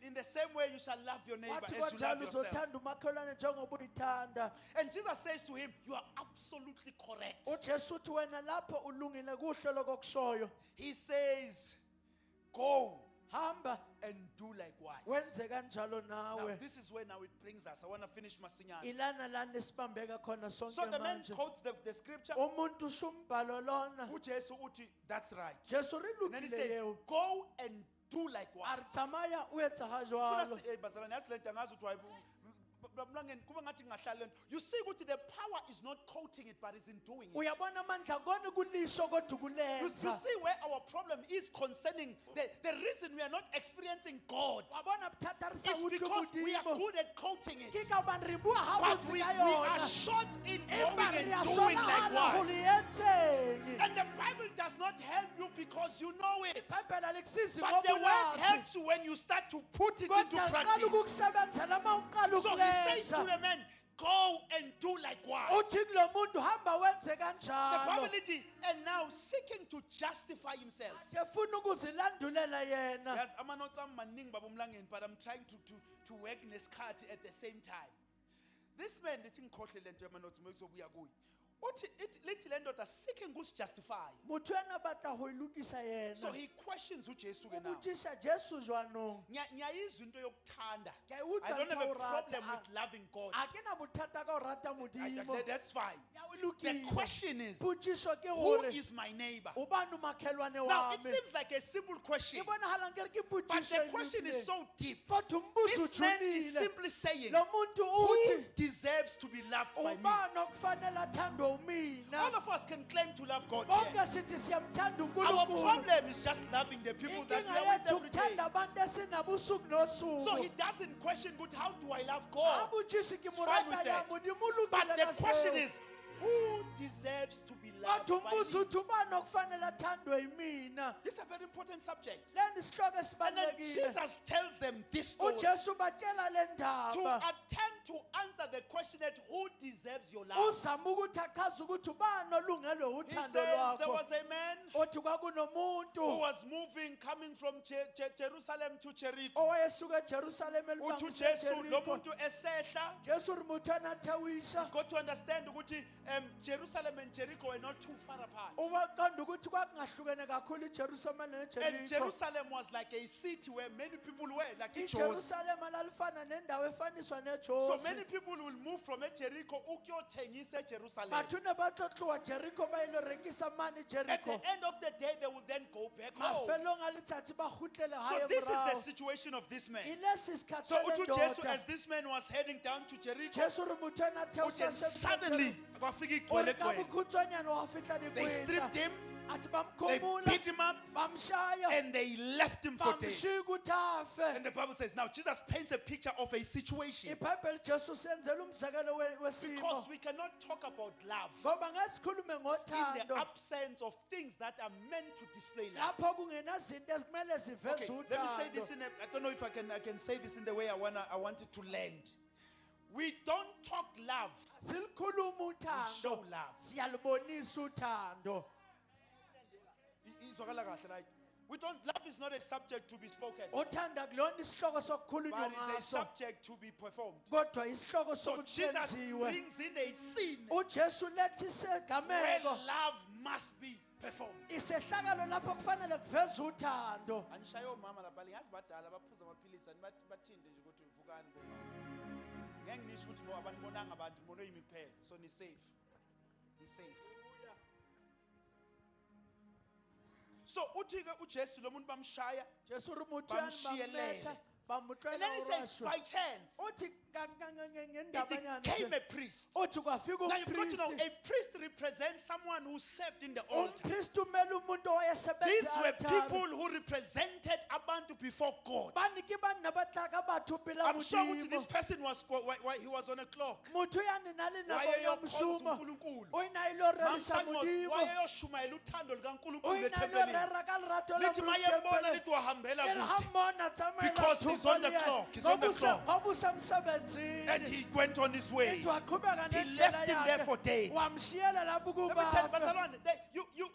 in the same way you shall love your neighbor wathi as you love kanjalo yourself. uzothanda umakhelwane njengoba uyithanda And Jesus says to him, you are absolutely correct. ujesu uthi wena lapho ulungile kuhle lokokushoyo He says, go hamba and do likewise. wenze kanjalo Now, nawe this is where now it brings us. I want to finish Masinyane. ilana lana esibambeka khona So sonke the man manje quotes the scripture. umuntu usho umbhalo lona uJesu uthi, that's right. jesu And then he rilukile says, yeo go and do likewise. a re tsamaya o etsa ga Ufuna jwalo si- bazalwane, yazi lento angazi ukuthi Mlangeni, kube ngathi ngingahlala lento. You see ukuthi the power is not quoting it, but is in doing it. uyabona amandla kona kulisho kodwa You ukulenza see where our problem is concerning the reason we are not experiencing God wabona bothata re sa is utlwe because we are modimo good at quoting it. ke ka obane re bua But gabotse we ka are yona short in empa going re and a doing solagala go likewise. le etseng And the Bible does not help you because you know it. bibele alikusizi But the word ngobulazi helps you when you start to put it into kodwa qala practice. ukukusebenzela uma uqala So he says to ukulenza the man, go and do likewise. uthi kulo muntu hamba wenze The kanjalo probability, and now seeking to justify himself. efuna ukuzilandulela yena Yes, I'm not maning babumlangeni, but I'm trying to work nesikhathi at the same time. This man, the thing called lithi le ndoda seeking justify. motho ena batla go ilukisa So yena he questions uJesu o ke now. botsisa jesu jwanong Ngiyayizwa into yokuthanda. ke a I don't have a utlwa problem ntho with loving God. a ke na bothata ka o rata modimo That's fine. ya o The lokile question is, potsiso ke who gore is my neighbor? o bane makhelwane Now, wa it me seems like a simple question, ke bonagalang kere ke but potsiso the e question is lokileng. so deep. kodwa umbuzo This man is uthulile simply saying, lo muntu who uthi deserves to be loved by me? ubani okufanele athandwe umina All of us can claim to love God. bonke Here. sithi siyamthanda Our unkulunkulu problem is just loving the people that we inkinga are with yethu every day. ukuthanda abantu esinabusuku So he nosuku doesn't question, good, how do I love God? abutshisi ke mo Fine with rata that. ya modimo o But lokile the ka question seo. is, who deserves to be loved kodwa by umbuzo me? uthi ubani okufanele athandwe yimina This is a very important subject. leni sihloko And then esibalulekile Jesus tells them this story to ujesu batshela le ndaba attempt to answer the question that who deserves your love. uzama ukuthi achaze ukuthi ubani olungelwe He uthando says there lwakho was a man othi who kwakunomuntu was moving, coming from Jerusalem to Jericho. owayesuka ejerusalema Uthi uJesu lo elibangisejeriko muntu esehla, jesu ri motho ane athewisha got to understand ukuthi Jerusalem and Jericho were not too far apart. ubaqonda ukuthi kwakungahlukene kakhulu ijerusalema And nejeriko Jerusalem was like a city where many people were, like it was. ijerusalema lalifana nendawo efaniswa So nejosi many people will move from Jericho ukuyothengisa eJerusalem. batho ne ba tlo tloga jeriko ba ile rekisa mane At jeriko the end of the day, they will then go back home. mafelong a letsatsi ba gutlele So gae this is the morao situation of this man. ilesi sikhathi So sale uthi Jesu, ndoda as this man was heading down to Jericho, jesu re motho ane uthi suddenly kwafika igcwele ka gcwele. bokhutswanyana wa fihla They stripped dikweta him, athi they bamkhomula beat him up, bamshaya and they left him for dead. bamshika ukuthi afe And the Bible says, now Jesus paints a picture of a situation. ibhayibheli jesu senzela umzekelo wesimo Because we cannot talk about love ngoba ngesikhulume in ngothando the absence of things that are meant to display love. lapho kungenazinto ezikumele ziveze Okay, let me say this uthando in a, I don't know if I can say this in the way I want it to land. We don't talk love, silikhuluma we show uthando love. siyalubonisa uthando Izwakala kahle, right? We don't, love is not a subject to be spoken, uthanda kulona isihloko sokukhulunywa but it's a ngaso subject to be performed. kodwa isihloko So sokuthi Jesus senziwe brings in a scene ujesu lethi where segameko love must be performed. isehlakalo lapho kufanele kuveze uthando Anishaye omama lapha lingazi badala baphuza amaphilisi bathinde nje ukuthi uvukani bomama. Ngeke ngisho ukuthi no abanibonanga abantu nibono yimi kuphela. So ni safe. Ni safe. So uthi ke uJesu lo muntu bamshaya, Jesu uri motho yana Bamshiyelele. bammetha, and then he bamutlela says urashwa. by chance Uthi it ngendabanyana came nje, a priest. uthi kwafika Now you've got to know, umpristi. a priest represents someone who served in the altar. Umpristi umele umuntu These owayesebenza were e-altar. people who represented abantu before God. Banike bantu nabatlaka batho pela I'm sure ukuthi this Modimo. person was he was on a clock. Motho yana nale nako Wayeyokhonza yomshumo. uNkulunkulu. O ina ilo rerisa Mamsangos Modimo. wayeyoshumayela uthando O likaNkulunkulu ina ilo ethempelini. rera ka lerato la Lithi Modimo mayembona tempeleng. lithi wahambela Ke re kude. ha mmona tsamaela Because he's on the thoko le clock, yena. he's on the clock. Ngobusa emsebenzini. And he went on his way. Ethi waqhubeka He nendlela left him there yakhe. for dead. Wamshiyela lapho Let me tell you, ukuba afe. Bazalwane,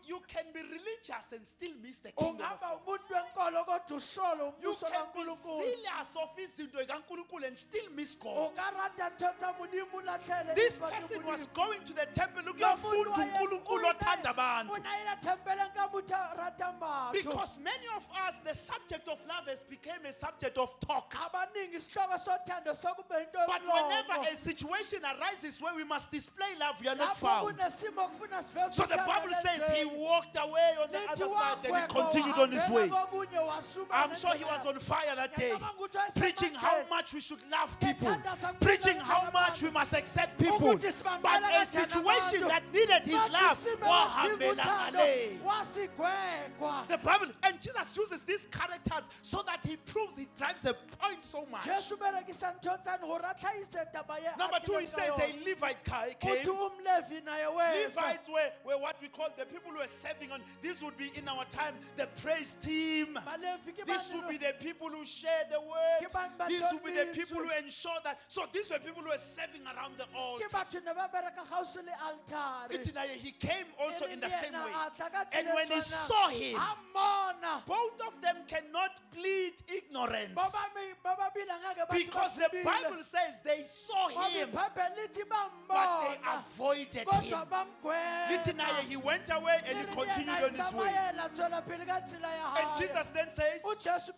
you can be religious and still miss the kingdom of Ungaba God. umuntu wenkolo kodwa usole You umbuso can be kaNkulunkulu. zealous of izinto kaNkulunkulu and still miss God. O ka rata ntho tsa Modimo o latlhele This difa tsa person was Modimo. going to the temple Lo ukuyofunda muntu waye- uNkulunkulu othanda abantu. o na ile tempeleng ka motho a ratang batho. Because many of us, the subject of love has become a subject of talk. Abaningi isihloko sothando sokube into But yomlomo. whenever a situation arises where we must display love, we are not Lapho found. kunesimo kufuna siveze So the uthando Bible says he lenzeni. walked away on the Lithi other side and he wagwegwa continued on his wahambela way. kokunye wasuba I'm sure he nendlela was on fire that day, Ngiyacabanga ukuthi wayesemandleni. preaching how much we should love people, Ethanda sakhuluma preaching how kanjani much we abantu. must accept people. Ukuthi sibambela But a kanjani situation abantu. that needed his Bathi love, isimo wahambela esidinga uthando, ngale. wasigwegwa. The Bible, and Jesus uses these characters so that he proves, he drives a point so much. Jesu berekisa ntho tsane gore a tlhahise taba ye Number two, he atileng ka says yona. a Levite came. Uthi umlevi naye weza. Levites were what we call the people who are serving on. This would be in our time the praise team. Balevi ke This would bantu- be the people who share the word. Ke bantu ba These would be the tshwanetse. people who ensure that. So these were people who were serving around the altar. ke batho ne ba bereka gaufi le altare. Ithi naye, he came also in the Ere same yena way. a tla ka And tsela when he tshwanang. saw him, A mmona. both of them cannot plead ignorance. Ba babili angeke bathi Because the basibile. Bible says they saw Ngoba him, iBhayibheli lithi but they bambona. avoided Kodwa him. bamgwema. Lithi naye, he went away and he Ere continued yena on his way. itsamaela tswela pele ka tsela ya And hae. Jesus then says, uJesu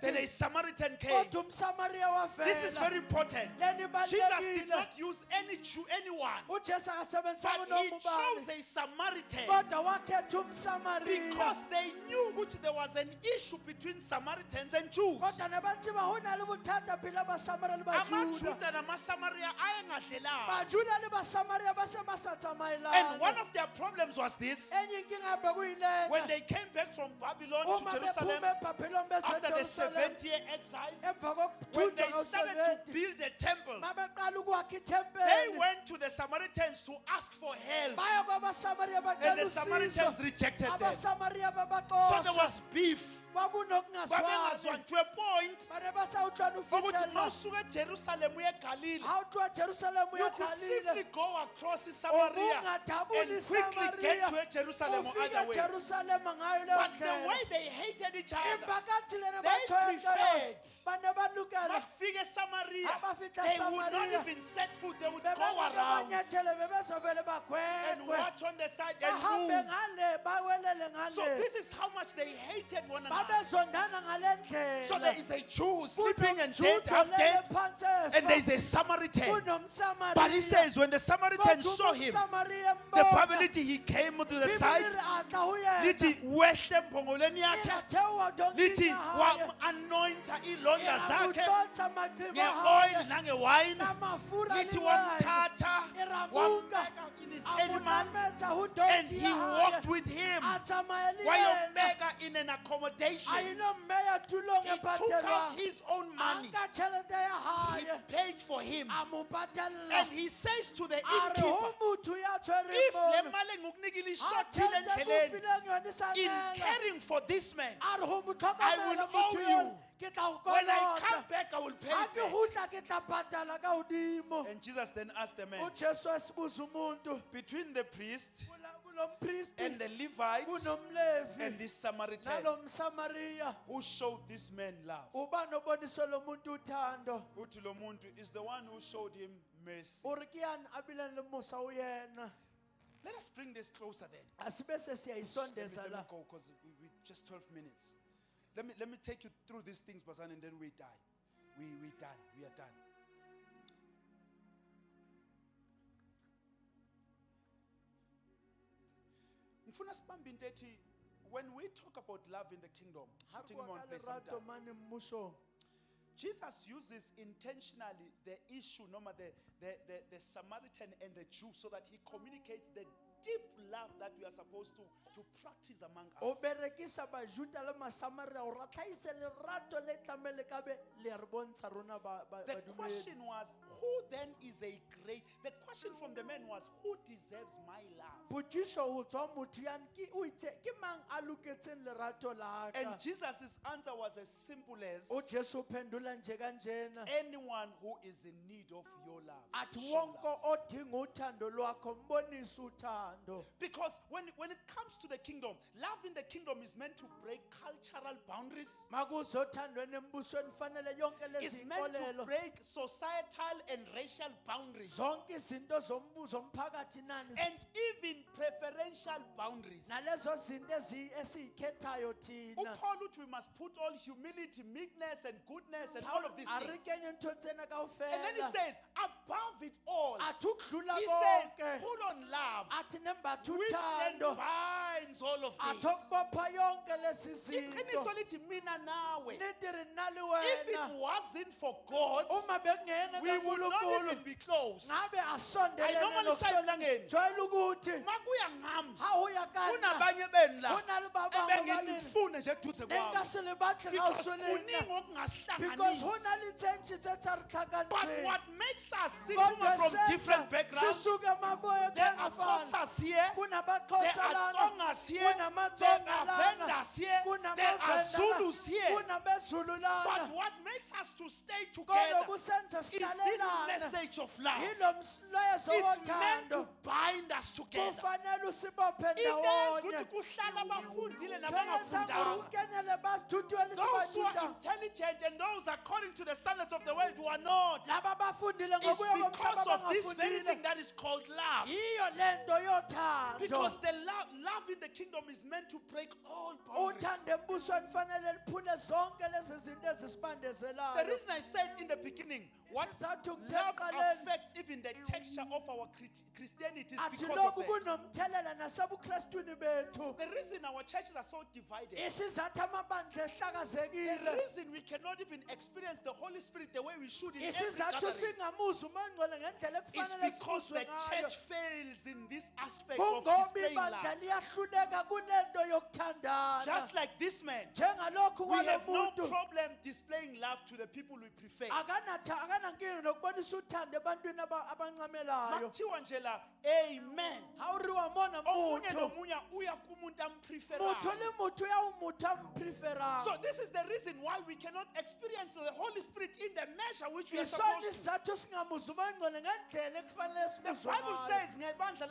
then a besethi Samaritan came. kodwa umSamaria This is wafela. very important. Leni Jesus did balekile. not use any Jew, anyone, uJesu akasebenzisanga but he nomubani. chose a Samaritan Kodwa wakhetha umSamaria. because they knew which there was an issue between Samaritans and Jews. Kodwa ne ba tseba ho na le bothata pele baSamaria le baJuda. AmaJuda namaSamaria ayengadlelani. baJuda le baSamaria ba se ba sa And one tsamaelana. of their problems was this: Enye inkinga bekuyilena. when they came back from Babylon Uma to Jerusalem bephume eBhabhiloni bese after the eJerusalem 70-year exile, emva when they kokuthunjwa started ngo-70 to build the temple, babeqala ukwakha they ithempeli. went to the Samaritans to ask for help, Baya kwabaSamaria and bacela the usizo. Samaritans rejected them. abaSamaria So there babaxosha. was beef. Kwakunokungazwani. Babengazwani to a point Bane basawutlwana ukuthi ufikela. mawusuka eJerusalem uye eGalile, Ha utloha Jerusalem you could uyagalile. simply go across Samaria Ubungadabuli and quickly get Samaria. to Jerusalem or Ufike other way. Jerusalem ngayo leyo But the ndlela. way they hated each other, Imbakathi lena they bathoyela. preferred Bane balukela. bakufika eSamaria, Abafika they would not eSamaria. even set foot, they would go Bebengeke around banyathele bebezovele and bagwegwe. watch on the side and Bahambe move. ngale bawelele So ngale. this is how much they hated one another. Babezondana ngale ndlela. So there is a Jew sleeping and Kunomjuda dead, half olele dead, phansi and efa. there is a Samaritan. KunomSamaria. But he says when the Samaritans Kodwa saw him, umSamaria the embona. Bible lithi he came to the Bibili side, ri atla ho yena. lithi wehle mphongolweni yakhe, Ingathewa dongini lithi ya haye. wa-anointa ilonda zakhe Iramutshontsha amaqhiba nge-oil haye. nangewine, Namafura lithi le wine. wamthatha Iramunga. wambeka in his animal, Amunametsa ho and donki he ya haye. walked with him Atsamaya le yena. wayombeka in an accommodation. Ayilommeya tulong He took out ephathelwang. his own money, Anka tjhelete ya he haye. paid for him, A mo patalla. and he says to the A re innkeeper, ho motho ya tshwereng if le mono. mali engikunikile Ha ishothile tjhelete ke o endleleni, fileng yona e sa in nela. caring for this man, A re ho mo I tlhokomela will motho owe yono, you. ke tla o When I come kolota. back, I will pay Ha ke back. hutla ke tla patala ka hodimo. And Jesus then asked the man, uJesu asibuza umuntu between the priest kulompristi and the Levite kunomlevi and this Samaritan, nalomSamaria. who showed this man love? Ubani obonise lo muntu uthando? Uthi lo muntu is the one who showed him mercy. Uri ke yani abilene le musa uyena. Let us bring this closer then. Asibe Let sesiyayisondeza me la. go because we just 12 minutes. Let me take you through these things, Basan, and then we die. We done. We are done. Ngifuna sibambe into ethi when we talk about love in the kingdom, Ha re putting bua him on ka place lerato sometime, mane mmusong, Jesus uses intentionally the issue, the Samaritan and the Jew, so that he communicates the deep love that we are supposed to practice among o us. berekisa bajuda le masamaria o ratlaise lerato le tlamele ka be le re bontsha rona The badumedi. question was, who then is a great? The question from the man was, who deserves my love? Potšišo ho tswa motho yan o itse ke mang a loketseng lerato la And ka. Jesus' answer was as simple as, O Jesu phendula nje kanjena anyone who is in need of your love. athi show wonke love. odinga uthando lwakho mbonise uthando. Because when it comes to the kingdom, love in the kingdom is meant to break cultural boundaries. Makuzothandweni embusweni fanele yonke It's lezi meant to inkolelo break societal and racial boundaries. zonke izinto zomphakathi nani And even preferential boundaries. nalezo zinto esiyikhethayo thina. Paul, we must put all humility, meekness, and goodness, and all of these A re things. kenye ntho tsena And then he kaofela. says, above it all, Athi ukudlula he says, konke put on love, athi nembatha which then uthando binds all of athi these. okubopha yonke lezi Iqiniso zinto. lithi mina nawe, Nithi ri nna le if it wena wasn't for God, uma bekungena we would not kaNkulunkulu even be close. ngabe I asondelene normally say emlangeni, jwayele ukuthi makuya ngami, ha uya kana kunabanye beni la, kunale ba bangwe baleni ebengengifune nje eduze kwami. nenkasele batle ga o Because sweleng kuningi because ho okungasihlangani. na le tsentshi tse tsa re But tlhakantsheng what makes us see kodwa from different senza backgrounds, sisuke maboya there are kangafani Xhosas here, there are kunabaxhosa lana Tsongas here, there are kunamatsonga lana Vendas here, there are Zulus here. kunabezulu But lana what makes us to stay kodwa together kusenza is this sihlalelane message of love. yilo mloyezo It's meant to wothando bind us together. kufanele usibophe Into ndawonye ukuthi kuhlala abafundile njengenza ngori nabangafundanga. ukenele basithuthiwe Those who are lisibajudanga intelligent and those according to the standards of the world who are not. laba bafundile It's ngokuya because komhlaba of this very bangafundile thing that is called love. yiyo lento yothando Because the love in the kingdom is meant to break all boundaries. uthando embusweni fanele liphule zonke lezi zinto The ezisibandezelayo reason I said in the beginning, what isizathu love kuthexaleni affects even the texture of our Christianity is athi because of lokhu that. kunomthelela nasebukrestwini bethu The reason our churches are so divided, isizathu amabandla the ehlakazekile reason we cannot even experience the Holy Spirit the way we should in every isizathu gathering, singamuzi umangcwele ngendlela is ekufanele because sibuzwe the ngayo church fails in this aspect of kungoba displaying ibandla love. liyahluleka kulento yokuthandana Just like this man, njengalokhu we kwalo have no muntu problem displaying love to the people we prefer. akanankinga nokubonisa uthando ebantwini abancamelayo Makuthiwa nje la, amen. hawuriwa mona Omunye muthu nomunye uya kumuntu muthu ampreferayo. le muthu uyawumuthu So ampreferayo this is the reason why we cannot experience the Holy Spirit in the measure which we are isona supposed to. isizathu singamuzi umangcwele ngendlela ekufanele The sibuzwe Bible ngayo says ngebandla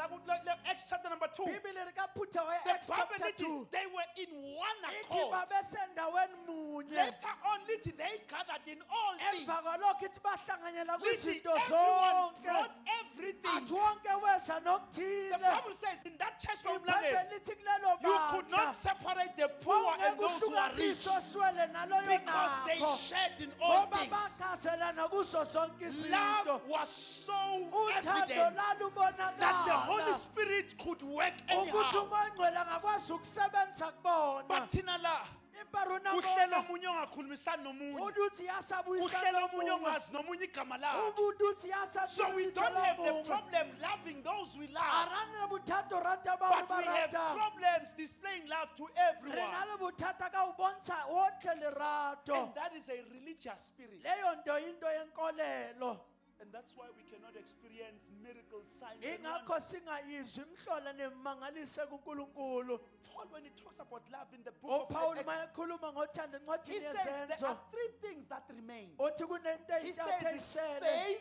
Acts chapter number 2, bibili rikaphutha the Acts Bible chapter lithi 2 they were in one ithi accord. babesendaweni munye Later on lithi they gathered in all things. emva kwalokho ithi bahlanganyela Lithi kwizinto everyone zonke brought everything. athi wonke weza The nokuthile Bible says in that church from London, ibhayibheli lithi kulelo you could not bandla separate the poor and those who are rich ukuhlukanisa oswele naloyo because they nakho shared in all ngoba things. bakhazelana kuzo zonke izinto Love was so uthando evident that the Holy lalubonakala Spirit could work ukuthi anyhow. umangcwele angakwazi ukusebenza kubona But thina la, imparuna kuhlela omunye ongakhulumisani nomunye, uduthi kuhlela yasabuyisana omunye ongazi nomunye igama lawo. ubuduthi So we don't have the problem loving those we love, arana buthata rata ba but we have barata problems displaying love to re everyone. na le bothata ka o bontsha otlhe lerato And that is a religious spirit. leyo nto into yenkolelo And that's why we cannot experience miracles, signs, and ingakho wonders. singayizwi imhlola nemangalise kuNkulunkulu Paul, when he talks about love in the book of uPaul Acts, mayekhuluma ngothando he encwadini says there yezenzo are three things that remain. uthi kunento He eyintathu says it's eyisele faith,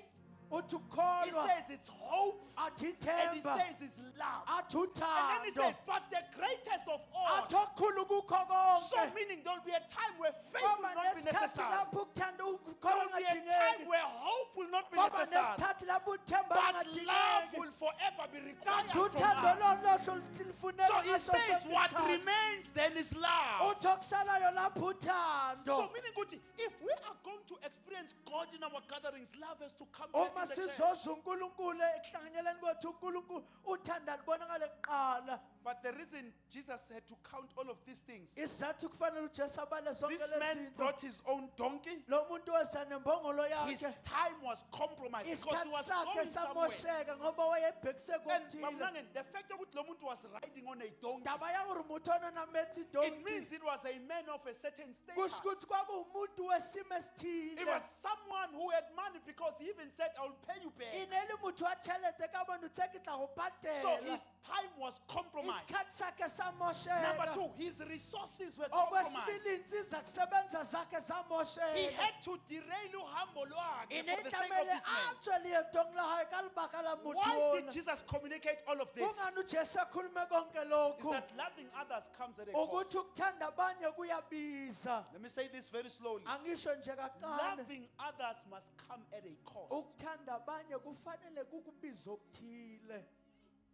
uthi he ukholwa says it's hope, athi and he ithemba says it's love. athi And then he uthando says, but the greatest of all. athi okukhulu kukho So konke meaning there will be a time where faith will ngoba not be nesikhathi necessary. lapho ukuthanda There ukukholwa will be a time kungadingeki where hope will not be ngoba necessary. nesikhathi lapho uthemba But love kungadingeki will forever be required kanti from uthando us. lolohlo lifuneka So he ngaso says sonke what isikhathi remains then is love. uthi okusalayo lapho uthando So meaning ukuthi, if we are going to experience God in our gatherings, love has to come back uma in the church. sizozwa uNkulunkulu ekuhlanganyeleni kwethu uNkulunkulu uthanda libonakale kuqala But the reason Jesus had to count all of these things, isizathu kufanele uJesu abale zonke this lezi man zinto. brought his own donkey. Lo muntu weza nembongolo His yakhe. time was compromised because he Isikhathi was sakhe going somewhere. samosheka ngoba wayebhekise And kokuthile. Mamlangen, the fact that lo muntu was riding on a donkey, Taba ya gore motho ona nametsi it donki. means it was a man of a certain Kusho status. ukuthi kwakuwumuntu wesimo It esithile. was someone who had money because he even said, I will pay you back. Ine le motho wa tšhelete ka bona o tse ke tla go So patela. his time was compromised. Isikhathi sakhe Number samosheka. two, his resources were compromised. Okwesibili insiza kusebenza zakhe He samosheka. had to derail uhambo lwakhe Ine for the sake of itamele this man. atswe leetong la hae ka lebaka la motho Why did ona. Jesus communicate all of this? Kungani uJesu ekhulume konke Is lokhu? that loving others comes at a cost. Ukuthi ukuthanda abanye kuyabiza. Let me say this very slowly. Angisho nje kancane. Loving others must come at a cost. Ukuthanda abanye kufanele kukubiza okuthile.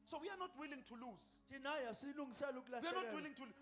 So we are not willing to lose. Thina yasilungisela We are not ukulahlekelwa. willing to lose.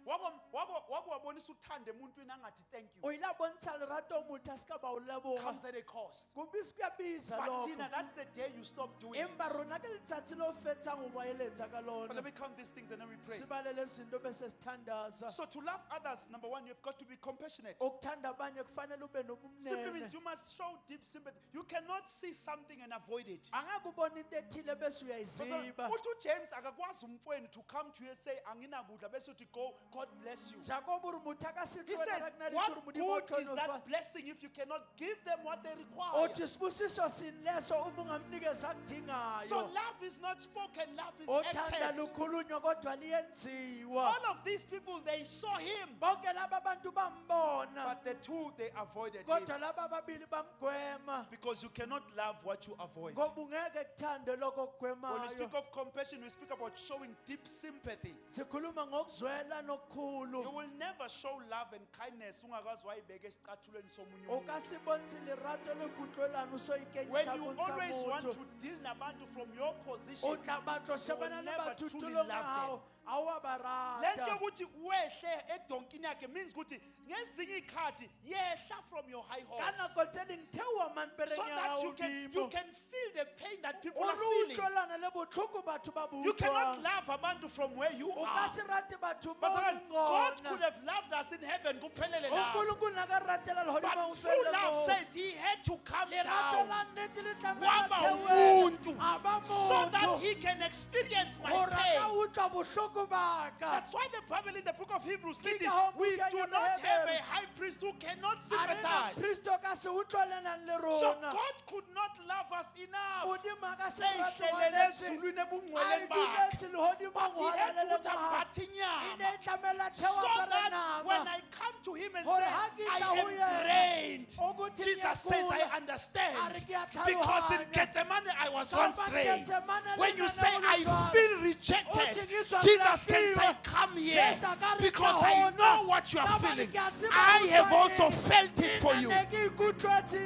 Wabonisa uthande emuntwini angathi thank you. Uyilabonisa lerato umuntu asikaba uleboga. Comes at a cost. Kubiza kuyabiza But lokho. Tina, that's the day you stop doing it. Empa rona ke letsatsi lo fetsang ho ba eletsa ka But lona. let me count these things and then we pray. Sibalele izinto bese sithandaza. So to love others, number one, you've got to be compassionate. Ukuthanda abanye kufanele ube Simply nobumnene. means you must show deep sympathy. You cannot see something and avoid it. Angeke ubone into ethile bese uyayiziba. Uthi James akakwazi umfweni to come to you and say anginakudla bese uthi go, God bless you. Jakob uri motho a ka se He tlohela says, ka nna what ditho gore Modimo o good is tlo no fa. that blessing if you cannot give them what they require? Uthi sibusiso sinleso uma ungamnikeza akudingayo. So love is not spoken, love is Othanda acted. lukhulunywa kodwa liyenziwa. All of these people, they saw him, Bonke laba bantu bambona. but the two, they avoided him. Kodwa laba babili bamgwema. Because you cannot love what you avoid. Ngoba ungeke kuthande lokho When we okugwemayo. speak of compassion, we speak about showing deep sympathy. Sikhuluma ngokuzwela You nokukhulu. will never show love and kindness ungakaze wayibeka esicathulweni somunye umuntu. Ukasibonisa lerato lokutlolana usoyikenya When you tlhakong tsa always want motho. to deal nabantu from your position, O tla batla you will shebana le never batho truly tulong love hao. them. A wa ba lento rata. yokuthi wehle edonkini yakhe means ukuthi ngezinye ikhathi yehla from your high Ka horse nako tse ding theoha manpereng so ya that hao you can hodimo. feel the pain that people O are re feeling. utlwelane le botlhoko batho ba bo You cannot utlwang. love abantu from where you O ka are. se rate batho mo But o leng God gona. could have loved us in heaven kuphelele lapho. uNkulunkulu a ka ratela lehodimo But o true felle love moo. says he had to come Lerato down la nnete le tlamehile Waba theohe. umuntu. A ba so that motho. he can experience my Gore a ka pain. utlwa bohloko ba ka. That's why the Bible in the book of Hebrews Ke states ka hoo we buka do ya not have heaven. a high priest who cannot A rena sympathize. Kristo ka se utlwalenang le So rona. God could not love us enough. Modimo a ka se Ehlelele rate ngwanetse. ezulwini A ebungcweleni e bakhe. duletse lehodimong But he ho had to halalela put tsa a hao. bati E ne nyama. e tlamela So theoha apere that when nama. I come to him and Gore say, ha ke I tla ho am yena, drained, ukuthi Jesus says, I ngiyakula. understand. A re ke a Because in tlhalohanya. Gethsemane I was Ka once hobane drained. Getsemane When you lenane say, o le I jwalo. feel O rejected, tshekiswa Jesus can ke say, lafiwa. come here. Jesu a ka re Because tla I hona. know what you are Ka hobane feeling. ke a tseba I o have utlwa also eng. felt it for you. Nna ne ke ikutlwetse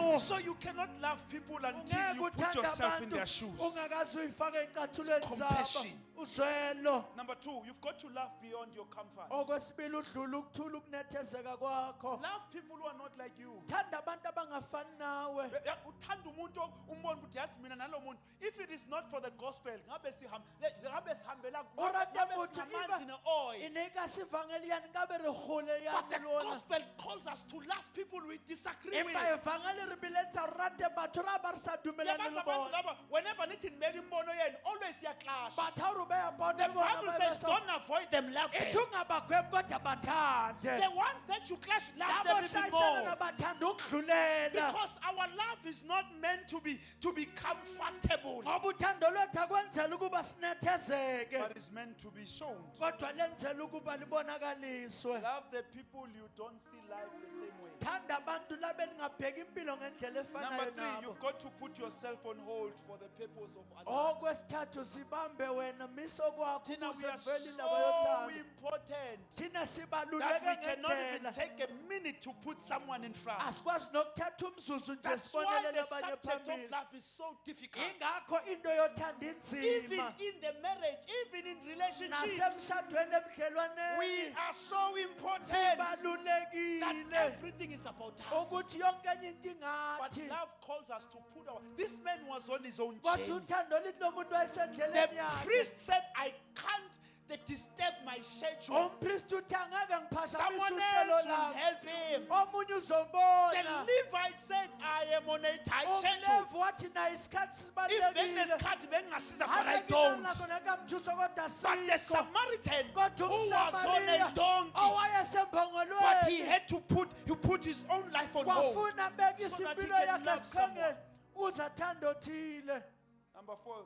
eo. So you cannot love people until Ungeke you put uthande yourself in abantu their shoes. ungakaze uyifake ecathulweni zabo. Compassion. Uzwelo. Number two, you've got to love beyond your comfort. Okwesibili udlula ukuthula ukunethezeka kwakho. Love people who are not like you. Thanda abantu abangafani nawe. Uthanda umuntu umbone ukuthi yazi mina nalo muntu if it is not for the gospel ngabe sihambela O rata ngabe motho singamanzi e ne-oil. ne ka se evangeliyane nkabe re gole But the yana le ona. gospel calls us to love people we disagree with. Empa evangeli re biletsa re rate batho ra ba re sa dumelane Yabazi le abantu bona. laba, whenever nithi nibeka imbono yenu always iyaclash. Batho ha re beya pono The le bona Bible ba says besa- don't avoid them, love Ethi them. ungabagwemi kodwa bathande. The ones that you clash, love Labo them even shayisana more. nabathanda ukudlulela. Because our love is not meant to be comfortable, Ngoba uthando lwethu akwenzela ukuba sinethezeke. but it's meant to be shown. Kodwa lenzela ukuba libonakaliswe. Love the people you don't see life the same way. Thanda abantu laba ningabheki impilo ngendlela Number efanayo three, nabo. you've got to put yourself on hold for the purpose of others. Okwesithathu sibambe wena miso kwakho Tina, we ukuze are vele indaba so yothando. important Thina that sibaluleke we cannot even ngendlela. take a minute to put someone in front. Asikwazi nokuthatha umzuzu nje That's why sibonelele the abanye subject of phambili. love is so difficult. Ingakho into yothanda Even inzima. in the marriage, even in relationships, Nasemshadweni we ebudlelwaneni. are so important that Sibalulekile. everything is about us. Ukuthi yonke enye into But ingathi. love calls us to put our. This man was on his own Kodwa journey. uthando lithi lo muntu The wayesendleleni yakhe. priest said, I can't. they disturb my schedule. umpristi uthi angeke ngiphazamise Someone uhlelo else will lami help him. omunye The uzombona Levite said, I am on a tight schedule. umlevi wathi naye isikhathi If sibalulekile benginesikhathi bengingasiza, but I Ake don't. nginakho nakamthusa kodwa But the sikho Samaritan who kodwa was on a umsamariya donkey, but he owayesembongolweni had to put his own life on hold. kwafuna abeke so that he isimpilo can yakhe love someone. eqhengeni ukuze athande othile Number 4.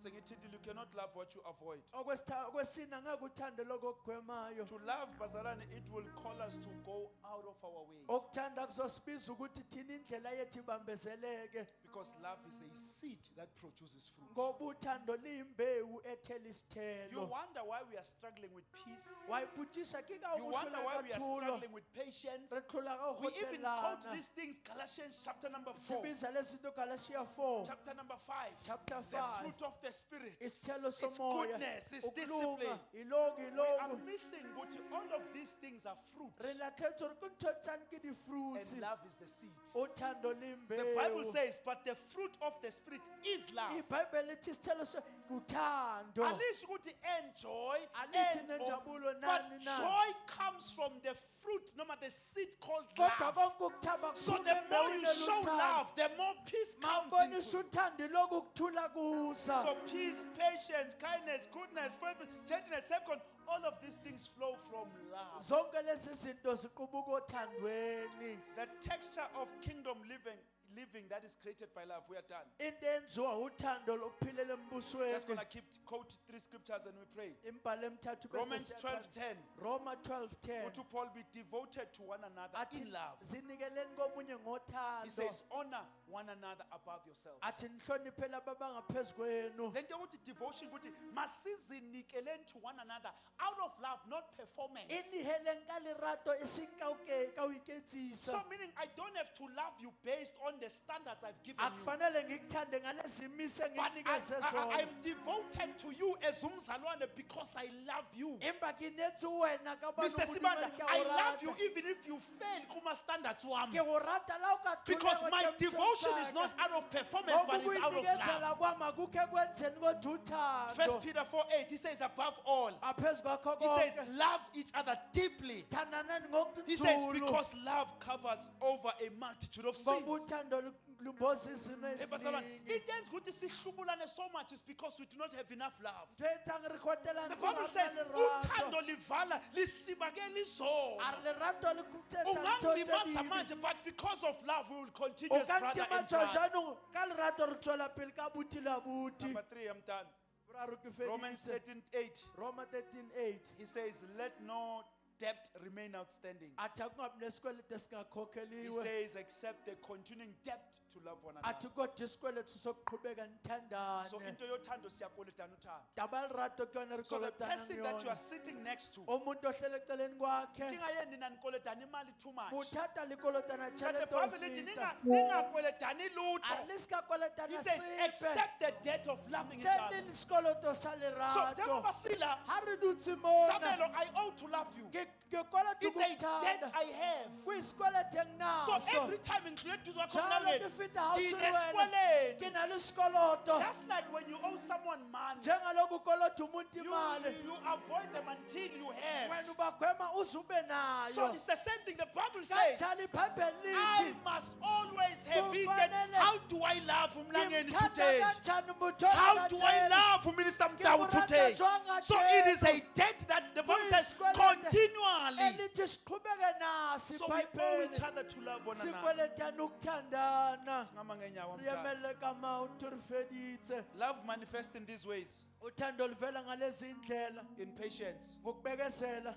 You cannot love what you avoid. okwesine angeke uthande lokho okugwemayo To love, Bazalwane, it will call us to go out of our way. okuthanda kuzosibiza ukuthi thina indlela yethu ibambezeleke Because love is a seed that produces fruit. ngoba uthando liyimbewu ethela You isithelo wonder why we are struggling with peace. wayibhuthisha ke ka You wonder why we are ukuhluleka struggling with patience. re tlhola ka We even quote gotelana these things, Galatians chapter number 4, sibiza lezinto Galatians 4 chapter number 5. Chapter The 5. fruit of the Spirit. isithelo It's somoya goodness, it's ukulunga discipline. ilongo We are ilongo missing, but all of these things are fruit. re latlhetse gore ke ntho tsane ke di-fruits And love is the seed. uthando The Bible limbewu says, but the fruit of the Spirit is love. ibhayibheli lithi isithelo kuthando Alisho ukuthi enjoy, alithi and nenjabulo but nani nani joy comes from the fruit, no matter the seed called kodwa love. konke ukuthaba So the more you show love, the more peace comes mabonisa into you. uthando lokhu kuthula kusa So peace, patience, kindness, goodness, faithfulness, gentleness, self-control, all of these things flow from love. zonke lezi zinto ziqubuka othandweni The texture of kingdom living that is created by love. We are done. into enziwa uthando lokuphilela Just embusweni gonna quote 3 scriptures and we pray. imbhalo emithathu bese Romans siyathanda. 12:10. Roma 12:10 To Paul, be devoted to one another athi in love. zinikeleni komunye He ngothando says, honor one another above yourselves. athi nihloniphele ababangaphezu kwenu Then they want devotion, ukuthi masizinikeleni to one another out of love, not performance. iniheleng ka lerato e seng ka o iketsisa So meaning I don't have to love you based on the standards I've given you. akufanele ngikuthande ngalezimiso But enginikeze zona I'm devoted to you as umzalwane because I love you. empa ke netse wena ka bana Mr. Sibanda, I love you even if you fail kuma standards ke wami. go rata la o ka Because my devotion is not out of performance, but it's out of love. kwama kukhe kwenzeni kodwa First uthando Peter 4:8, he says, above all, aphezu kwakho he says, konke love each other deeply. thandanani He says, ngokunzulu because love covers over a multitude of ngoba sins. uthando lumboza izino Hey, bazalwane, eziningi it ends ukuthi sihlubulane so much is because we do not have enough love. nto etsang re kgotelane The Bible says, uthando livala lisibake lizola. a re lerato le kutsetsa ntho Ungangilimaza tse dibe manje, but because of love we will continue o as ka brother and ntimatswa brother. jaanong ka lerato re tswela pele ka buti le abuti Number 3, I'm done. boraro ke Romans feditse 13:8. Roma 13:8 He says, let no debt remain outstanding. athi akungabi nesikweletu He esingakhokheliwe says, except the continuing debt to love one athi another. kodwa isikweletu sokuqhubeka So nithandane into yothando siyakoletana uthando. taba lerato ke yona re So the kolotana person that you are sitting next to, umuntu ohlele eceleni kwakhe inkinga yenu nina nikoletana imali too much. bothata le kolotana But the tšhelete Bible o lithi feta ningakoletani a lutho. re le se ka koletana He says, sepe accept the debt of loving each ntle other. le sekoloto sa So lerato njengoba sila, ha re dutse mona Samelo, I owe to love you. ke kolota It's a debt ukuthanda I have. kuyisikwelete So enginaso every time ngidlule eduze kwakho jalo ke mnangeni, feta ha o se le wena nginesikweletu. ke na le sekoloto Just like when you owe someone money, njengaloku ukolota umuntu you imali avoid them until you have. wena ubagwema uze ube So nayo it's the same thing. The Bible says, kanjani ibhayibheli I lithi must always have it. Kufanele- That how do I love umlangeni ngimthanda today? kanjani How do I love Minister Mtawu today? So it is a debt that the Bible says continually. elithi siqhubeke naso So we owe each ibhayibheli other to love one another. sikweletana ukuthandana Singama ngenyawo, re mntana. emelele ka maoto re feditse Love manifests in these ways: uthando luvela ngalezi ndlela in patience, ngokubekezela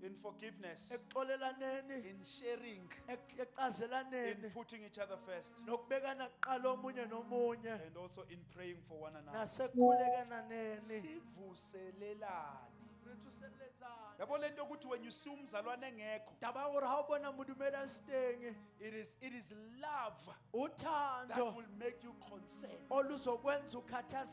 in forgiveness, ekuxolelaneni in sharing, in ecazelaneni putting each other first, nokubekana kuqala omunye nomunye and also in praying for one another. nasekukhulekananeni Sivuselelane. re thuseletsana Yabo lento ukuthi when you see umzalwane engekho, taba gore ha o bona modumedi a se teng it is love that uthando will make you concerned. oluzokwenza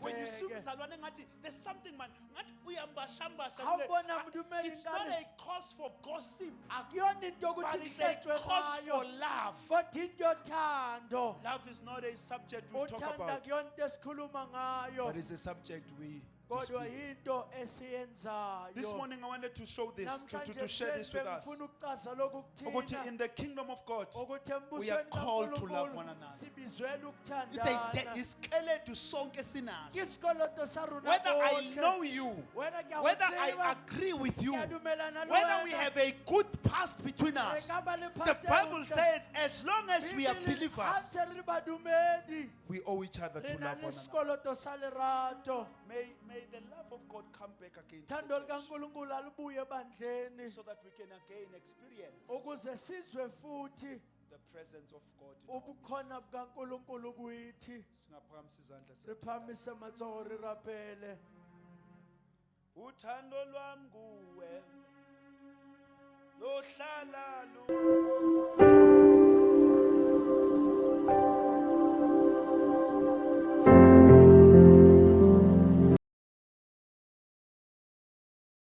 When you see ukhathazeke umzalwane ngathi there's something man, ngathi uyambashambasha Ha o kule. bona Ah, modumedi it's not nkare- a cause for gossip, akuyona into but yokuthi it's a kuhletshwe cause for ngayo love. kodwa into yothando Love is not a subject we talk uthanda about, kuyona into esikhuluma ngayo but it's a subject we kodwa spirit. yinto esiyenzayo. This morning I wanted to show this, to Namhlanje share this with us. bengifuna ukuchaza lokhu Ukuthi kuthina in the kingdom of God, ukuthi we are embusweni called to love kaNkulunkulu one another. sibizwela it's a debt. ukuthandana. Isikeletu sonke sinaso. Isikoloto sa rona Whether I bonke. know you, Wena ke a whether go I tseba, agree with you, ke a dumelana le whether we wena. have a good past between Re us, ka ba le the phate Bible ntle. says as long as we are Bibele, ha believers, ntse re le badumedi, we owe each other re to na love le one another. sekoloto sa lerato. May the love of God come back again to Thando the church, likaNkulunkulu alubuye ebandleni so that we can again experience ukuze sizwe futhi the presence of God in our midst. ubukhona bukaNkulunkulu kwithi. Singaphakamisa izandla zethu. Riphamise matsogo re rapele. Uthando lwami kuwe lohlala lu